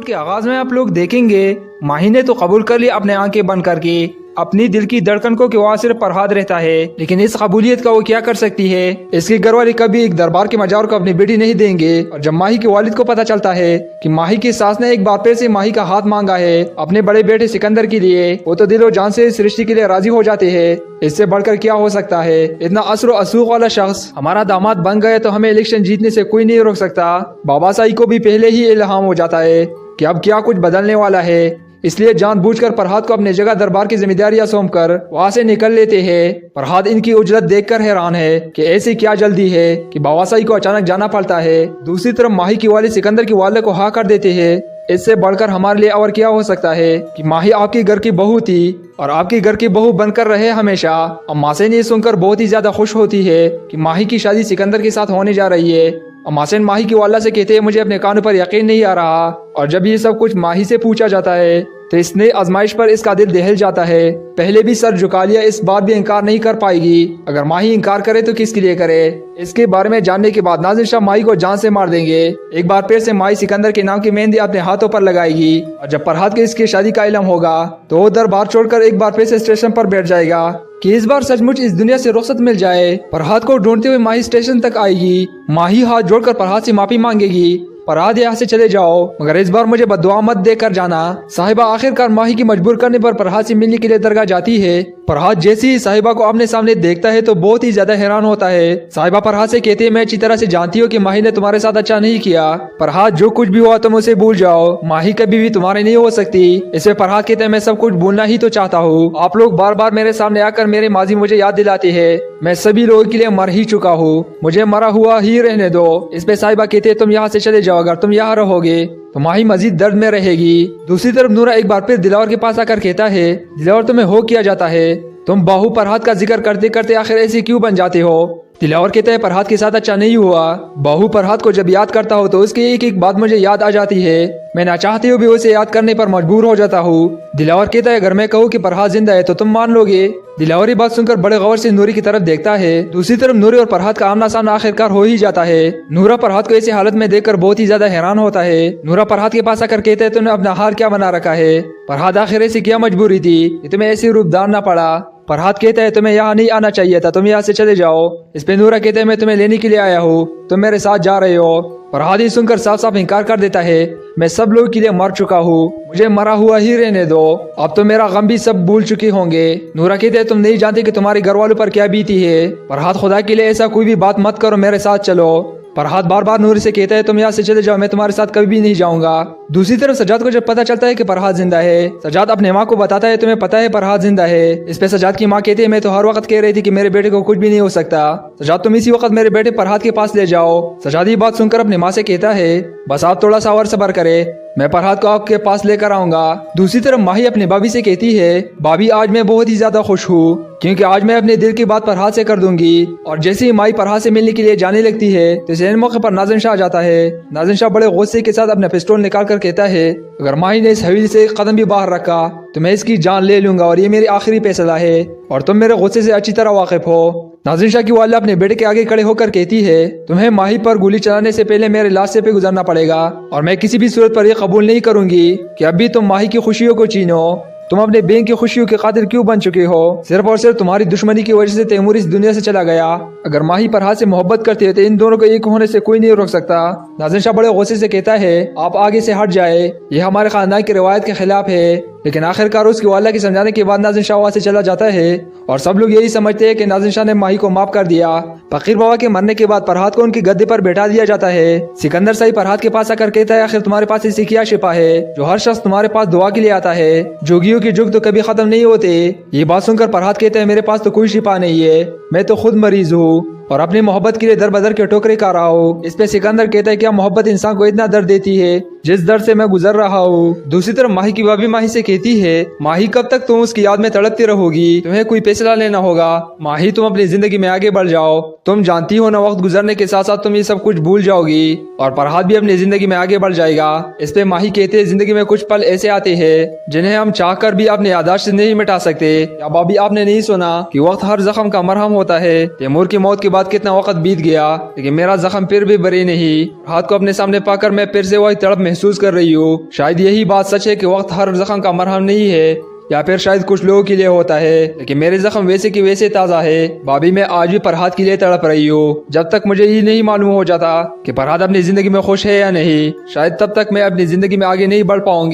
Episode के आगाज में आप लोग देखेंगे माही ने तो कबूल कर लिया अपने आंखें बंद करके। अपनी दिल की धड़कन को कि वहाँ सिर्फ फरहाद रहता है, लेकिन इस कबूलियत का वो क्या कर सकती है। इसके घर वाले कभी एक दरबार के मजार को अपनी बेटी नहीं देंगे। और जब माही के वालिद को पता चलता है कि माही की सास ने एक बार फिर से माही का हाथ मांगा है अपने बड़े बेटे सिकंदर के लिए, वो तो दिलो जान से इस रिश्ते के लिए राजी हो जाते हैं। इससे बढ़कर क्या हो सकता है। इतना असर असूख वाला शख्स हमारा दामाद बन गए तो हमें इलेक्शन जीतने से कोई नहीं रोक सकता। बाबा साई को भी पहले ही इल्हाम हो जाता है कि अब क्या कुछ बदलने वाला है। इसलिए जानबूझकर फरहाद को अपनी जगह दरबार की जिम्मेदारियां सौंपकर वहाँ से निकल लेते हैं। फरहाद इनकी उजरत देखकर हैरान है कि ऐसी क्या जल्दी है कि बाबा साई को अचानक जाना पड़ता है। दूसरी तरफ माही की वाली सिकंदर की वाले को हाँ कर देते हैं। इससे बढ़कर हमारे लिए और क्या हो सकता है कि माही आपके घर की बहू थी और आपके घर की बहू बनकर रहे हमेशा। अम्मा से ये सुनकर बहुत ही ज्यादा खुश होती है कि माही की शादी सिकंदर के साथ होने जा रही है। अम्मा से माही की वाला से कहते हैं मुझे अपने कानों पर यकीन नहीं आ रहा। और जब ये सब कुछ माही से पूछा जाता है तो इसने आजमाइश पर इसका दिल दहल जाता है। पहले भी सर झुका लिया, इस बार भी इनकार नहीं कर पाएगी। अगर माही इनकार करे तो किसके लिए करे। इसके बारे में जानने के बाद नाज़िर शाह माही को जान से मार देंगे। एक बार फिर से माही सिकंदर के नाम की मेहंदी अपने हाथों पर लगाएगी और जब फरहाद के इसकी शादी का इल्म होगा तो वो दरबार छोड़कर एक बार फिर से स्टेशन पर बैठ जाएगा कि इस बार सचमुच इस दुनिया से रुखसत मिल जाए। फरहाद को ढूंढते हुए माही स्टेशन तक आएगी। माही हाथ जोड़कर फरहाद से माफी मांगेगी। फरहाद यहाँ से चले जाओ, मगर इस बार मुझे बददुआ मत देकर जाना। साहिबा आखिरकार माही की मजबूर करने पर फरहाद से मिलने के लिए दरगाह जाती है। फरहाद जैसे ही साहिबा को अपने सामने देखता है तो बहुत ही ज्यादा हैरान होता है। साहिबा फरहाद से कहती है मैं अच्छी तरह से जानती हूँ कि माही ने तुम्हारे साथ अच्छा नहीं किया। फरहाद जो कुछ भी हुआ तुम उसे भूल जाओ, माही कभी भी तुम्हारी नहीं हो सकती। इसमें फरहाद कहते हैं मैं सब कुछ भूलना ही तो चाहता हूँ। आप लोग बार बार मेरे सामने आकर मेरे माजी मुझे याद दिलाते हैं। मैं सभी लोगों के लिए मर ही चुका हूँ, मुझे मरा हुआ ही रहने दो। इस पे साहिबा कहते हैं तुम यहाँ से चले जाओ, अगर तुम यहाँ रहोगे तो माही मजीद दर्द में रहेगी। दूसरी तरफ नूरा एक बार फिर दिलावर के पास आकर कहता है दिलावर तुम्हें हो किया जाता है, तुम बाहू फरहाद का जिक्र करते करते आखिर ऐसे क्यों बन जाते हो। दिलावर कहता है फरहाद के साथ अच्छा नहीं हुआ। बाहू फरहाद को जब याद करता हो तो उसकी एक एक बात मुझे याद आ जाती है। मैं ना चाहते हुए भी उसे याद करने पर मजबूर हो जाता हूँ। दिलावर कहता है अगर मैं कहूँ कि फरहाद जिंदा है तो तुम मान लोगे। दिलावर ये बात सुनकर बड़े गौर से नूरी की तरफ देखता है। दूसरी तरफ नूरी और फरहाद का आमना सामना आखिरकार हो ही जाता है। नूरा फरहाद को ऐसी हालत में देखकर बहुत ही ज्यादा हैरान होता है। नूरा फरहाद के पास आकर कहता है तुमने अपना हार क्या बना रखा है। फरहाद आखिर ऐसी क्या मजबूरी थी कि तुम्हें ऐसे रूप डालना पड़ा। फरहाद कहता है तुम्हें यहाँ नहीं आना चाहिए था, तुम यहाँ से चले जाओ। इस पे नूरा कहते हैं मैं तुम्हें लेने के लिए आया हूँ, तुम मेरे साथ जा रहे हो। फरहाद ही सुनकर साफ साफ इनकार कर देता है मैं सब लोगों के लिए मर चुका हूँ, मुझे मरा हुआ ही रहने दो। अब तो मेरा गम भी सब भूल चुके होंगे। नूरा कहते हैं तुम नहीं जानते कि तुम्हारे घर वालों पर क्या बीती है। फरहाद खुदा के लिए ऐसा कोई भी बात मत करो, मेरे साथ चलो। फरहाद बार बार नूरी से कहता है तुम यहाँ से चले जाओ, मैं तुम्हारे साथ कभी भी नहीं जाऊंगा। दूसरी तरफ सजाद को जब पता चलता है कि फरहाद जिंदा है, सजाद अपने माँ को बताता है तुम्हें पता है फरहाद जिंदा है। इस पे सजाद की माँ कहती है मैं तो हर वक्त कह रही थी कि मेरे बेटे को कुछ भी नहीं हो सकता। सजाद तुम इसी वक्त मेरे बेटे फरहाद के पास ले जाओ। सजाद ये बात सुनकर अपनी माँ से कहता है बस आप थोड़ा सा और सब्र करे, मैं फरहाद को आपके पास लेकर आऊंगा। दूसरी तरफ माही अपनी भाभी से कहती है भाभी आज मैं बहुत ही ज्यादा खुश हूँ क्योंकि आज मैं अपने दिल की बात फरहाद से कर दूंगी। और जैसे ही माही फरहाद से मिलने के लिए जाने लगती है तो इस मौके पर नाज़िर शाह आ जाता है। नाज़िर शाह बड़े गुस्से के साथ अपना पिस्टल निकाल कर कहता है अगर माही ने इस हवेली से एक कदम भी बाहर रखा तो मैं इसकी जान ले लूंगा और ये मेरी आखिरी फैसला है और तुम मेरे गुस्से से अच्छी तरह वाकिफ हो। नाज़िर शाह की वालिदा अपने बेटे के आगे खड़े होकर कहती है तुम्हें माही पर गोली चलाने से पहले मेरे लाश से पे गुजरना पड़ेगा और मैं किसी भी सूरत पर यह कबूल नहीं करूंगी कि अभी तुम माही की खुशियों को छीनो। तुम अपने बेन की खुशियों के खातिर क्यों बन चुके हो। सिर्फ और सिर्फ तुम्हारी दुश्मनी की वजह से तैमूर इस दुनिया से चला गया। अगर माही फरहाद से मोहब्बत करती है तो इन दोनों को एक होने से कोई नहीं रोक सकता। नाज़िर शाह बड़े गुस्से से कहता है आप आगे से हट जाए, ये हमारे खानदान की रिवायत के खिलाफ है। लेकिन आखिरकार उसकी वालिदा के समझाने के बाद नाज़िर शाह वहाँ से चला जाता है और सब लोग यही समझते हैं कि नाज़िर शाह ने माही को माफ कर दिया। फकीर बाबा के मरने के बाद फरहाद को उनके गद्दे पर बैठा दिया जाता है। सिकंदर साई फरहाद के पास आकर कहता है आखिर तुम्हारे पास ऐसी क्या शिफा है जो हर शख्स तुम्हारे पास दुआ के लिए आता है। जोगियों के जुग तो कभी खत्म नहीं होते। ये बात सुनकर फरहाद कहते हैं मेरे पास तो कोई शिफा नहीं है, मैं तो खुद मरीज हूँ और अपनी मोहब्बत के लिए दर बदर के ठोकरे खा रहा हूँ। इस पे सिकंदर कहता है क्या मोहब्बत इंसान को इतना दर्द देती है जिस दर्द से मैं गुजर रहा हूँ। दूसरी तरफ माही की भाभी माही से कहती है माही कब तक तुम उसकी याद में तड़पती रहोगी, तुम्हें कोई फैसला लेना होगा। माही तुम अपनी जिंदगी में आगे बढ़ जाओ, तुम जानती हो ना वक्त गुजरने के साथ साथ तुम ये सब कुछ भूल जाओगी और फरहाद भी अपनी जिंदगी में आगे बढ़ जाएगा। इस पे माही कहते हैं जिंदगी में कुछ पल ऐसे आते हैं जिन्हें हम चाह कर भी अपने याददाश्त से नहीं मिटा सकते। या भाभी आपने नहीं सुना कि वक्त हर जख्म का मरहम ہوتا ہے تیمور کی موت کے بعد کتنا وقت بیت گیا لیکن میرا زخم پھر بھی بری نہیں۔ ہاتھ کو اپنے سامنے پا کر میں پھر سے وہی تڑپ محسوس کر رہی ہوں۔ شاید یہی بات سچ ہے کہ وقت ہر زخم کا مرہم نہیں ہے، یا پھر شاید کچھ لوگوں کے لیے ہوتا ہے، لیکن میرے زخم ویسے کی ویسے تازہ ہے۔ بھابھی میں آج بھی فرحاد کے لیے تڑپ رہی ہوں۔ جب تک مجھے یہ نہیں معلوم ہو جاتا کہ فرحاد اپنی زندگی میں خوش ہے یا نہیں، شاید تب تک میں اپنی زندگی میں آگے نہیں بڑھ پاؤں گی۔